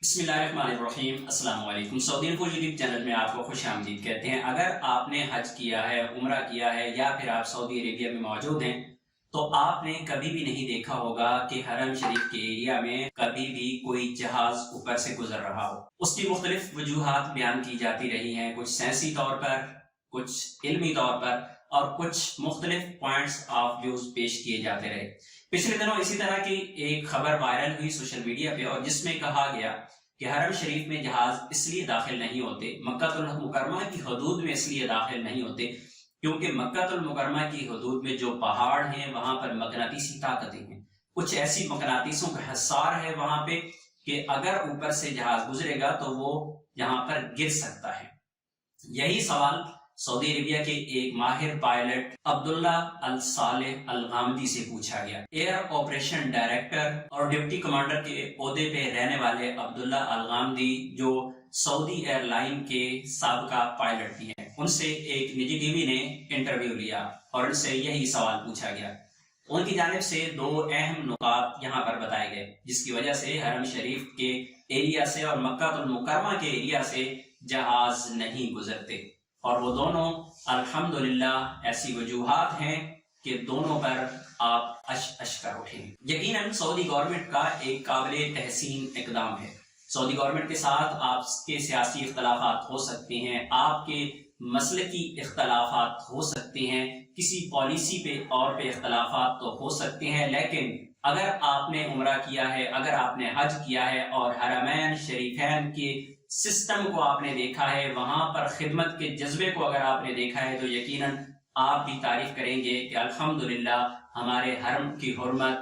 بسم اللہ الرحمن الرحیم۔ السلام علیکم۔ سعودی انفو یوٹیوب چینل میں آپ کو خوش آمدید کہتے ہیں۔ اگر آپ نے حج کیا ہے، عمرہ کیا ہے یا پھر آپ سعودی عربیہ میں موجود ہیں تو آپ نے کبھی بھی نہیں دیکھا ہوگا کہ حرم شریف کے ایریا میں کبھی بھی کوئی جہاز اوپر سے گزر رہا ہو۔ اس کی مختلف وجوہات بیان کی جاتی رہی ہیں، کچھ سائنسی طور پر، کچھ علمی طور پر اور کچھ مختلف پوائنٹس آف ویوز پیش کیے جاتے رہے۔ پچھلے دنوں اسی طرح کی ایک خبر وائرل ہوئی سوشل میڈیا پہ، اور جس میں کہا گیا کہ حرم شریف میں جہاز اس لیے داخل نہیں ہوتے، مکہ المکرمہ کی حدود میں اس لیے داخل نہیں ہوتے کیونکہ مکہ المکرمہ کی حدود میں جو پہاڑ ہیں وہاں پر مقناطیسی طاقتیں ہیں، کچھ ایسی مقناطیسوں کا حصار ہے وہاں پہ کہ اگر اوپر سے جہاز گزرے گا تو وہ یہاں پر گر سکتا ہے۔ یہی سوال سعودی عربیہ کے ایک ماہر پائلٹ عبداللہ الصالح الغامدی سے پوچھا گیا۔ ایئر آپریشن ڈائریکٹر اور ڈپٹی کمانڈر کے عہدے پہ رہنے والے عبداللہ الغامدی، جو سعودی ایئر لائن کے سابقہ پائلٹ بھی ہیں، ان سے ایک نجی ٹی وی نے انٹرویو لیا اور ان سے یہی سوال پوچھا گیا۔ ان کی جانب سے دو اہم نکات یہاں پر بتائے گئے جس کی وجہ سے حرم شریف کے ایریا سے اور مکہ المکرمہ کے ایریا سے جہاز نہیں گزرتے، اور وہ دونوں الحمدللہ ایسی وجوہات ہیں کہ دونوں پر آپ اش کر اٹھیں۔ یقیناً سعودی گورنمنٹ کا ایک قابل تحسین اقدام ہے۔ سعودی گورنمنٹ کے ساتھ آپ کے سیاسی اختلافات ہو سکتے ہیں، آپ کے مسلکی اختلافات ہو سکتے ہیں، کسی پالیسی پہ اور پہ اختلافات تو ہو سکتے ہیں، لیکن اگر آپ نے عمرہ کیا ہے، اگر آپ نے حج کیا ہے اور حرمین شریفین کے سسٹم کو آپ نے دیکھا ہے، وہاں پر خدمت کے جذبے کو اگر آپ نے دیکھا ہے، تو یقیناً آپ بھی تعریف کریں گے کہ الحمدللہ ہمارے حرم کی حرمت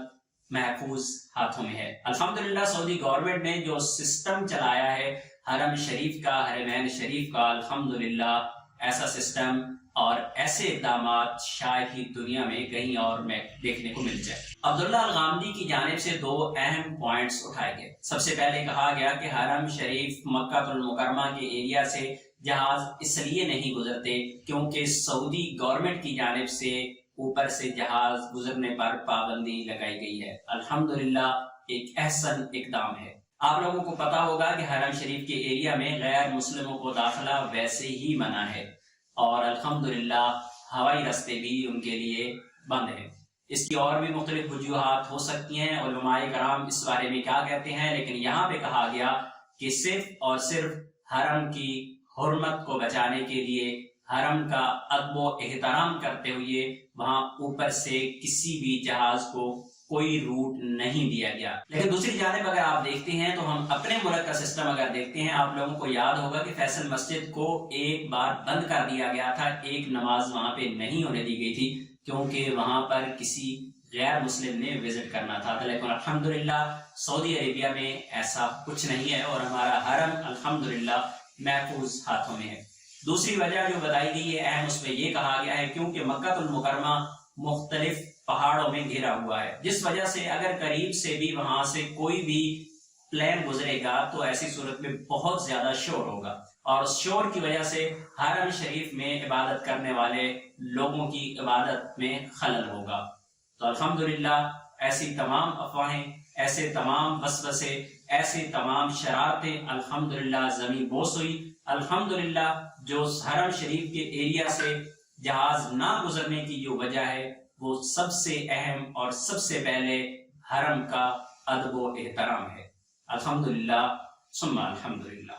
محفوظ ہاتھوں میں ہے۔ الحمدللہ سعودی گورنمنٹ نے جو سسٹم چلایا ہے حرم شریف کا، حرمین شریف کا، الحمدللہ ایسا سسٹم اور ایسے اقدامات شاید ہی دنیا میں کہیں اور میں دیکھنے کو مل جائے۔ عبداللہ الغامدی کی جانب سے دو اہم پوائنٹس اٹھائے گئے۔ سب سے پہلے کہا گیا کہ حرم شریف مکہ المکرمہ کے ایریا سے جہاز اس لیے نہیں گزرتے کیونکہ سعودی گورنمنٹ کی جانب سے اوپر سے جہاز گزرنے پر پابندی لگائی گئی ہے۔ الحمدللہ ایک احسن اقدام ہے۔ آپ لوگوں کو پتا ہوگا کہ حرم شریف کے ایریا میں غیر مسلموں کو داخلہ ویسے ہی منع ہے، اور الحمدللہ ہوائی راستے بھی ان کے لیے بند ہیں۔ اس کی اور بھی مختلف وجوہات ہو سکتی ہیں، علماء کرام اس بارے میں کیا کہتے ہیں، لیکن یہاں پہ کہا گیا کہ صرف اور صرف حرم کی حرمت کو بچانے کے لیے، حرم کا ادب و احترام کرتے ہوئے وہاں اوپر سے کسی بھی جہاز کو کوئی روٹ نہیں دیا گیا۔ لیکن دوسری جانب اگر آپ دیکھتے ہیں تو ہم اپنے ملک کا سسٹم اگر دیکھتے ہیں، آپ لوگوں کو یاد ہوگا کہ فیصل مسجد کو ایک بار بند کر دیا گیا تھا، ایک نماز وہاں پہ نہیں ہونے دی گئی تھی کیونکہ وہاں پر کسی غیر مسلم نے وزٹ کرنا تھا، لیکن الحمدللہ سعودی عربیہ میں ایسا کچھ نہیں ہے اور ہمارا حرم الحمدللہ محفوظ ہاتھوں میں ہے۔ دوسری وجہ جو بتائی گئی ہے اہم، اس میں یہ کہا گیا ہے کیونکہ مکہ المکرمہ مختلف پہاڑوں میں گھرا ہوا ہے، جس وجہ سے اگر قریب سے بھی وہاں سے کوئی بھی پلین گزرے گا تو ایسی صورت میں بہت زیادہ شور ہوگا، اور اس شور کی وجہ سے حرم شریف میں عبادت کرنے والے لوگوں کی عبادت میں خلل ہوگا۔ تو الحمدللہ ایسی تمام افواہیں، ایسے تمام وسوسے، ایسے تمام شرارتیں الحمدللہ زمین بوس ہوئی۔ الحمدللہ جو حرم شریف کے ایریا سے جہاز نہ گزرنے کی جو وجہ ہے وہ سب سے اہم اور سب سے پہلے حرم کا ادب و احترام ہے۔ الحمدللہ ثم الحمدللہ۔